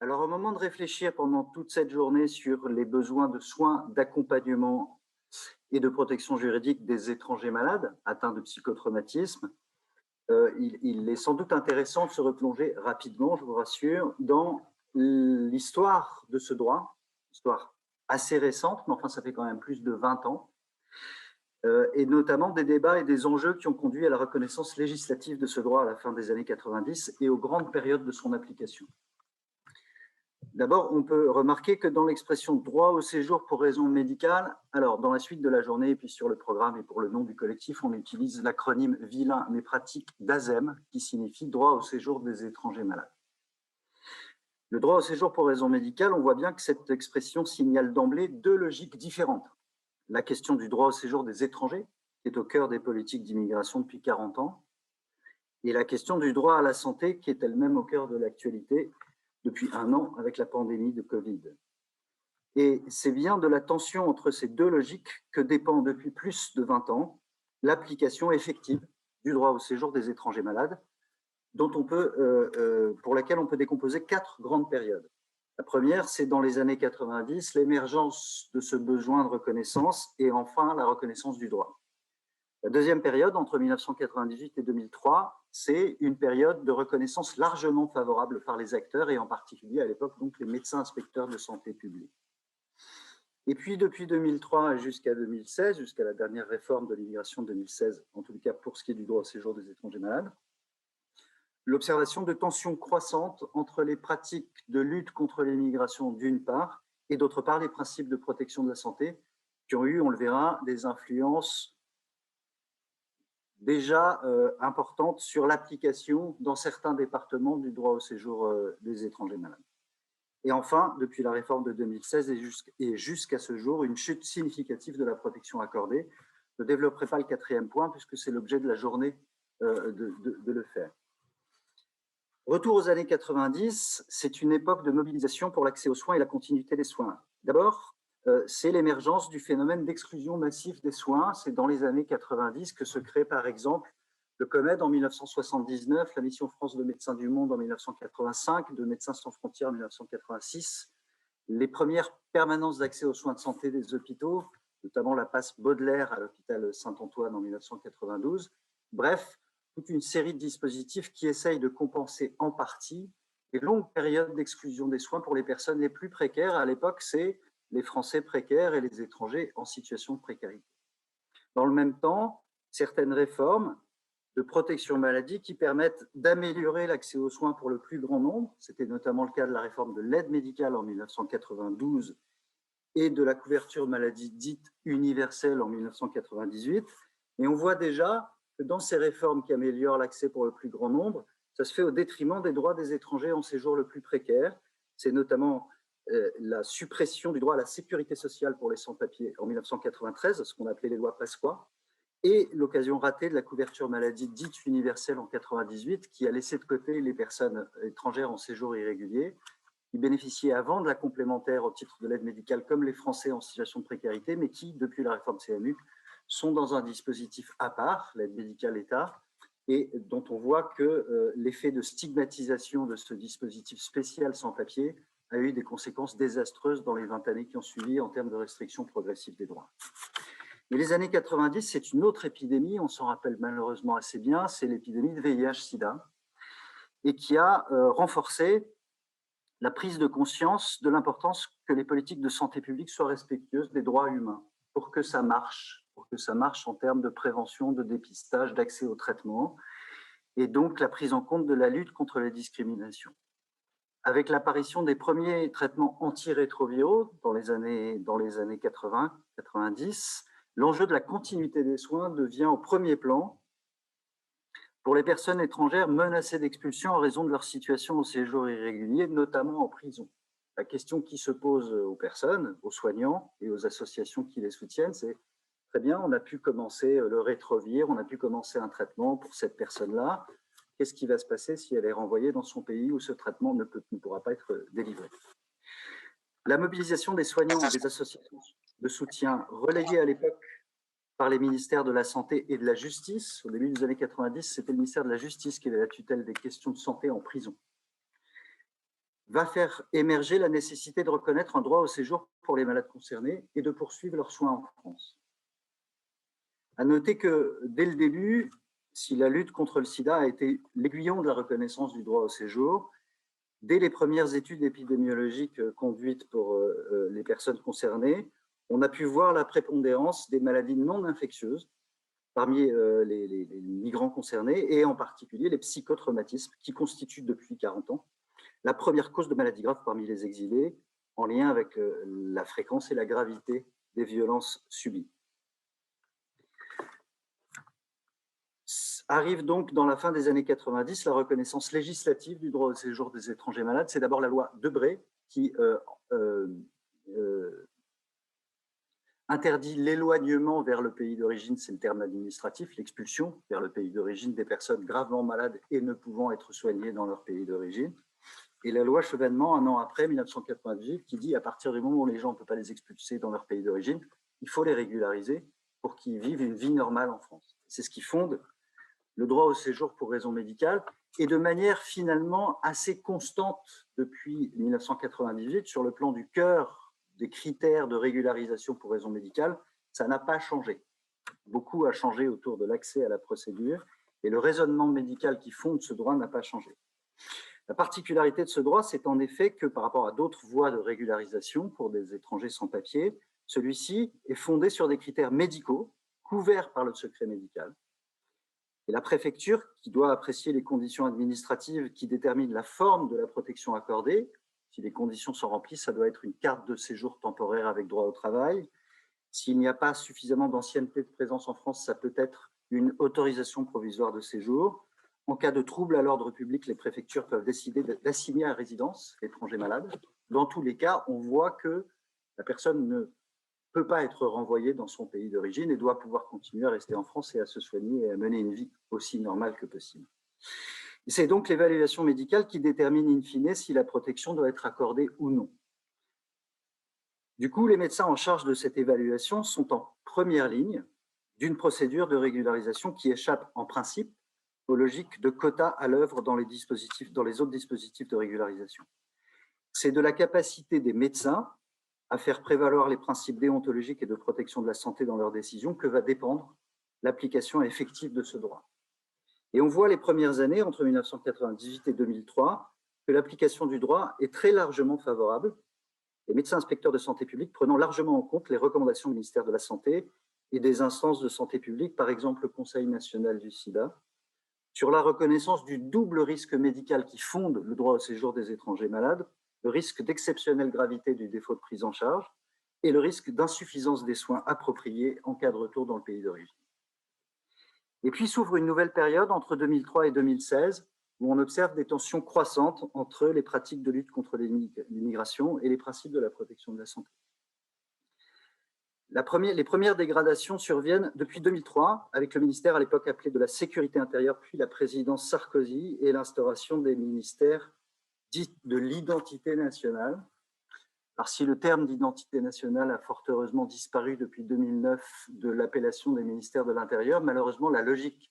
Alors, au moment de réfléchir pendant toute cette journée sur les besoins de soins, d'accompagnement et de protection juridique des étrangers malades atteints de psychotraumatisme, il est sans doute intéressant de se replonger rapidement, je vous rassure, dans l'histoire de ce droit, histoire assez récente, mais enfin ça fait quand même plus de 20 ans, et notamment des débats et des enjeux qui ont conduit à la reconnaissance législative de ce droit à la fin des années 90 et aux grandes périodes de son application. D'abord, on peut remarquer que dans l'expression droit au séjour pour raison médicale, alors dans la suite de la journée et puis sur le programme et pour le nom du collectif, on utilise l'acronyme vilain mais pratique d'ASEM qui signifie droit au séjour des étrangers malades. Le droit au séjour pour raison médicale, on voit bien que cette expression signale d'emblée deux logiques différentes. La question du droit au séjour des étrangers, qui est au cœur des politiques d'immigration depuis 40 ans, et la question du droit à la santé, qui est elle-même au cœur de l'actualité depuis un an avec la pandémie de Covid. Et c'est bien de la tension entre ces deux logiques que dépend depuis plus de 20 ans l'application effective du droit au séjour des étrangers malades, pour laquelle on peut décomposer 4 grandes périodes. La première, c'est dans les années 90, l'émergence de ce besoin de reconnaissance et enfin la reconnaissance du droit. La deuxième période, entre 1998 et 2003, c'est une période de reconnaissance largement favorable par les acteurs et en particulier à l'époque donc les médecins inspecteurs de santé publique. Et puis depuis 2003 jusqu'à 2016, jusqu'à la dernière réforme de l'immigration de 2016, en tout cas pour ce qui est du droit au séjour des étrangers malades, l'observation de tensions croissantes entre les pratiques de lutte contre l'immigration d'une part et d'autre part les principes de protection de la santé qui ont eu, on le verra, des influences déjà importantes sur l'application dans certains départements du droit au séjour des étrangers malades. Et enfin, depuis la réforme de 2016 et jusqu'à ce jour, une chute significative de la protection accordée. Je ne développerai pas le quatrième point puisque c'est l'objet de la journée de le faire. Retour aux années 90, c'est une époque de mobilisation pour l'accès aux soins et la continuité des soins. D'abord, c'est l'émergence du phénomène d'exclusion massive des soins. C'est dans les années 90 que se crée par exemple le COMED en 1979, la Mission France de Médecins du Monde en 1985, de Médecins sans frontières en 1986, les premières permanences d'accès aux soins de santé des hôpitaux, notamment la passe Baudelaire à l'hôpital Saint-Antoine en 1992. Bref, toute une série de dispositifs qui essayent de compenser en partie les longues périodes d'exclusion des soins pour les personnes les plus précaires. À l'époque, c'est les Français précaires et les étrangers en situation de précarité. Dans le même temps, certaines réformes de protection maladie qui permettent d'améliorer l'accès aux soins pour le plus grand nombre. C'était notamment le cas de la réforme de l'aide médicale en 1992 et de la couverture maladie dite universelle en 1998. Et on voit déjà que dans ces réformes qui améliorent l'accès pour le plus grand nombre, ça se fait au détriment des droits des étrangers en séjour le plus précaire. C'est notamment la suppression du droit à la sécurité sociale pour les sans-papiers en 1993, ce qu'on appelait les lois Pasqua, et l'occasion ratée de la couverture maladie dite universelle en 98, qui a laissé de côté les personnes étrangères en séjour irrégulier, qui bénéficiaient avant de la complémentaire au titre de l'aide médicale comme les Français en situation de précarité, mais qui, depuis la réforme CMU, sont dans un dispositif à part, l'aide médicale État, et dont on voit que l'effet de stigmatisation de ce dispositif spécial sans papier a eu des conséquences désastreuses dans les 20 années qui ont suivi en termes de restriction progressive des droits. Mais les années 90, c'est une autre épidémie, on s'en rappelle malheureusement assez bien, c'est l'épidémie de VIH-Sida, et qui a renforcé la prise de conscience de l'importance que les politiques de santé publique soient respectueuses des droits humains pour que ça marche en termes de prévention, de dépistage, d'accès au traitement, et donc la prise en compte de la lutte contre les discriminations. Avec l'apparition des premiers traitements antirétroviraux dans les années 80-90, l'enjeu de la continuité des soins devient au premier plan pour les personnes étrangères menacées d'expulsion en raison de leur situation au séjour irrégulier, notamment en prison. La question qui se pose aux personnes, aux soignants et aux associations qui les soutiennent, c'est très bien, on a pu commencer le rétrovir, on a pu commencer un traitement pour cette personne-là. Qu'est-ce qui va se passer si elle est renvoyée dans son pays où ce traitement ne pourra pas être délivré? La mobilisation des soignants et des associations de soutien relayée à l'époque par les ministères de la Santé et de la Justice. Au début des années 90, c'était le ministère de la Justice qui avait la tutelle des questions de santé en prison. va faire émerger la nécessité de reconnaître un droit au séjour pour les malades concernés et de poursuivre leurs soins en France. À noter que dès le début, si la lutte contre le sida a été l'aiguillon de la reconnaissance du droit au séjour, dès les premières études épidémiologiques conduites pour les personnes concernées, on a pu voir la prépondérance des maladies non infectieuses parmi les migrants concernés, et en particulier les psychotraumatismes qui constituent depuis 40 ans la première cause de maladie grave parmi les exilés, en lien avec la fréquence et la gravité des violences subies. Arrive donc dans la fin des années 90 la reconnaissance législative du droit au séjour des étrangers malades. C'est d'abord la loi Debré qui interdit l'éloignement vers le pays d'origine, c'est le terme administratif, l'expulsion vers le pays d'origine des personnes gravement malades et ne pouvant être soignées dans leur pays d'origine. Et la loi Chevènement, un an après, 1998, qui dit à partir du moment où les gens, on ne peut pas les expulser dans leur pays d'origine, il faut les régulariser pour qu'ils vivent une vie normale en France. C'est ce qui fonde le droit au séjour pour raison médicale, et de manière finalement assez constante depuis 1998, sur le plan du cœur des critères de régularisation pour raison médicale, ça n'a pas changé. Beaucoup a changé autour de l'accès à la procédure, et le raisonnement médical qui fonde ce droit n'a pas changé. La particularité de ce droit, c'est en effet que par rapport à d'autres voies de régularisation pour des étrangers sans papier, celui-ci est fondé sur des critères médicaux couverts par le secret médical. Et la préfecture, qui doit apprécier les conditions administratives qui déterminent la forme de la protection accordée, si les conditions sont remplies, ça doit être une carte de séjour temporaire avec droit au travail. S'il n'y a pas suffisamment d'ancienneté de présence en France, ça peut être une autorisation provisoire de séjour. En cas de trouble à l'ordre public, les préfectures peuvent décider d'assigner à résidence l'étranger malade. Dans tous les cas, on voit que la personne ne peut pas être renvoyée dans son pays d'origine et doit pouvoir continuer à rester en France et à se soigner et à mener une vie aussi normale que possible. C'est donc l'évaluation médicale qui détermine in fine si la protection doit être accordée ou non. Du coup, les médecins en charge de cette évaluation sont en première ligne d'une procédure de régularisation qui échappe en principe aux logiques de quotas à l'œuvre dans les autres dispositifs de régularisation. C'est de la capacité des médecins à faire prévaloir les principes déontologiques et de protection de la santé dans leurs décisions que va dépendre l'application effective de ce droit. Et on voit les premières années, entre 1998 et 2003, que l'application du droit est très largement favorable, les médecins inspecteurs de santé publique prenant largement en compte les recommandations du ministère de la Santé et des instances de santé publique, par exemple le Conseil national du sida, sur la reconnaissance du double risque médical qui fonde le droit au séjour des étrangers malades, le risque d'exceptionnelle gravité du défaut de prise en charge et le risque d'insuffisance des soins appropriés en cas de retour dans le pays d'origine. Et puis s'ouvre une nouvelle période entre 2003 et 2016 où on observe des tensions croissantes entre les pratiques de lutte contre l'immigration et les principes de la protection de la santé. Les premières dégradations surviennent depuis 2003, avec le ministère à l'époque appelé de la Sécurité intérieure, puis la présidence Sarkozy et l'instauration des ministères dits de l'identité nationale. Alors si le terme d'identité nationale a fort heureusement disparu depuis 2009 de l'appellation des ministères de l'Intérieur, malheureusement la logique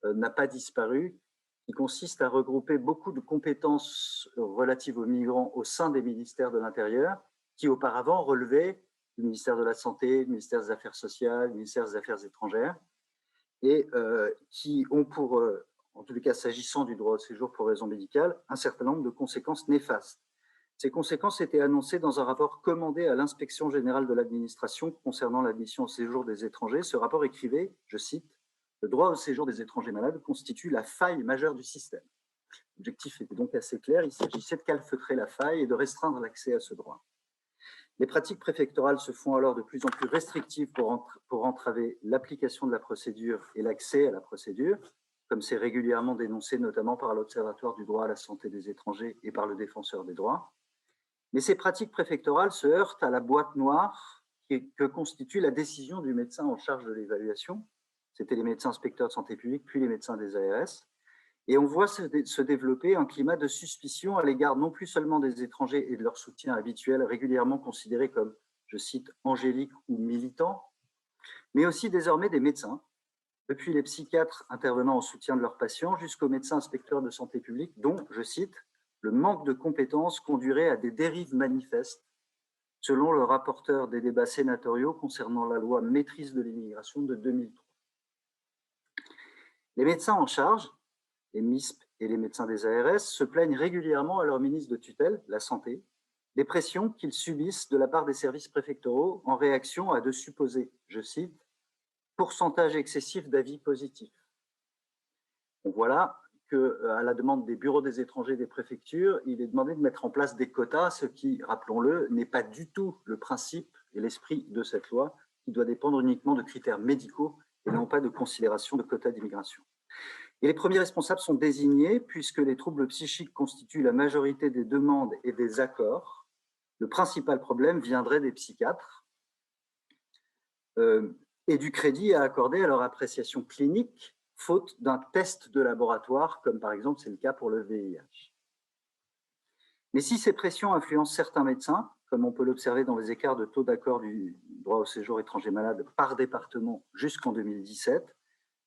n'a pas disparu, qui consiste à regrouper beaucoup de compétences relatives aux migrants au sein des ministères de l'Intérieur, qui auparavant relevaient du ministère de la Santé, du ministère des Affaires sociales, du ministère des Affaires étrangères, et qui ont pour, en tous les cas s'agissant du droit au séjour pour raison médicale, un certain nombre de conséquences néfastes. Ces conséquences étaient annoncées dans un rapport commandé à l'inspection générale de l'administration concernant l'admission au séjour des étrangers. Ce rapport écrivait, je cite, « Le droit au séjour des étrangers malades constitue la faille majeure du système ». L'objectif était donc assez clair, il s'agissait de calfeutrer la faille et de restreindre l'accès à ce droit. Les pratiques préfectorales se font alors de plus en plus restrictives pour entraver l'application de la procédure et l'accès à la procédure, comme c'est régulièrement dénoncé notamment par l'Observatoire du droit à la santé des étrangers et par le Défenseur des droits. Mais ces pratiques préfectorales se heurtent à la boîte noire que constitue la décision du médecin en charge de l'évaluation. C'était les médecins inspecteurs de santé publique, puis les médecins des ARS. Et on voit se développer un climat de suspicion à l'égard non plus seulement des étrangers et de leur soutien habituel, régulièrement considérés comme, je cite, angéliques ou militants, mais aussi désormais des médecins, depuis les psychiatres intervenant en soutien de leurs patients jusqu'aux médecins inspecteurs de santé publique, dont, je cite, le manque de compétences conduirait à des dérives manifestes, selon le rapporteur des débats sénatoriaux concernant la loi maîtrise de l'immigration de 2003. Les médecins en charge, les MISP et les médecins des ARS, se plaignent régulièrement à leur ministre de tutelle, la Santé, des pressions qu'ils subissent de la part des services préfectoraux en réaction à de supposés, je cite, pourcentage excessif d'avis positifs. Donc voilà qu'à la demande des bureaux des étrangers des préfectures, il est demandé de mettre en place des quotas, ce qui, rappelons-le, n'est pas du tout le principe et l'esprit de cette loi, qui doit dépendre uniquement de critères médicaux et non pas de considération de quotas d'immigration. Et les premiers responsables sont désignés puisque les troubles psychiques constituent la majorité des demandes et des accords. Le principal problème viendrait des psychiatres et du crédit à accorder à leur appréciation clinique, faute d'un test de laboratoire, comme par exemple c'est le cas pour le VIH. Mais si ces pressions influencent certains médecins, comme on peut l'observer dans les écarts de taux d'accord du droit au séjour étranger malade par département jusqu'en 2017,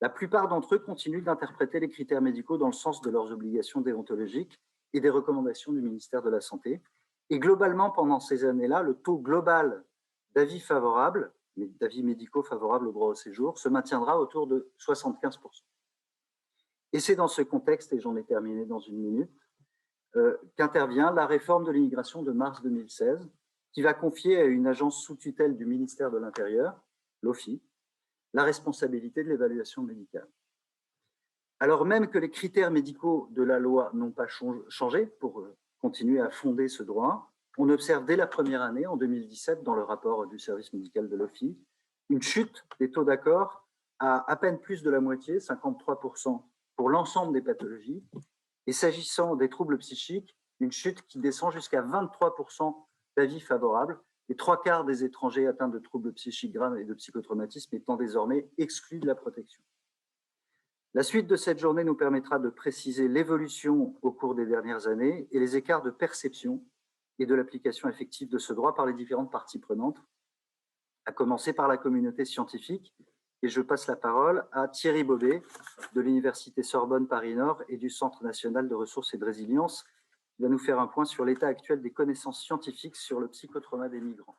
la plupart d'entre eux continuent d'interpréter les critères médicaux dans le sens de leurs obligations déontologiques et des recommandations du ministère de la Santé. Et globalement, pendant ces années-là, le taux global d'avis favorables, d'avis médicaux favorables au droit au séjour, se maintiendra autour de 75%. Et c'est dans ce contexte, et j'en ai terminé dans une minute, qu'intervient la réforme de l'immigration de mars 2016, qui va confier à une agence sous tutelle du ministère de l'Intérieur, l'OFII, la responsabilité de l'évaluation médicale. Alors même que les critères médicaux de la loi n'ont pas changé pour continuer à fonder ce droit, on observe dès la première année, en 2017, dans le rapport du service médical de l'OFII, une chute des taux d'accord à peine plus de la moitié, 53%, pour l'ensemble des pathologies. Et s'agissant des troubles psychiques, une chute qui descend jusqu'à 23% d'avis favorables, les 3/4 des étrangers atteints de troubles psychiques graves et de psychotraumatisme étant désormais exclus de la protection. La suite de cette journée nous permettra de préciser l'évolution au cours des dernières années et les écarts de perception et de l'application effective de ce droit par les différentes parties prenantes, à commencer par la communauté scientifique. Et je passe la parole à Thierry Bobet de l'Université Sorbonne Paris-Nord et du Centre national de ressources et de résilience, qui va nous faire un point sur l'état actuel des connaissances scientifiques sur le psychotrauma des migrants.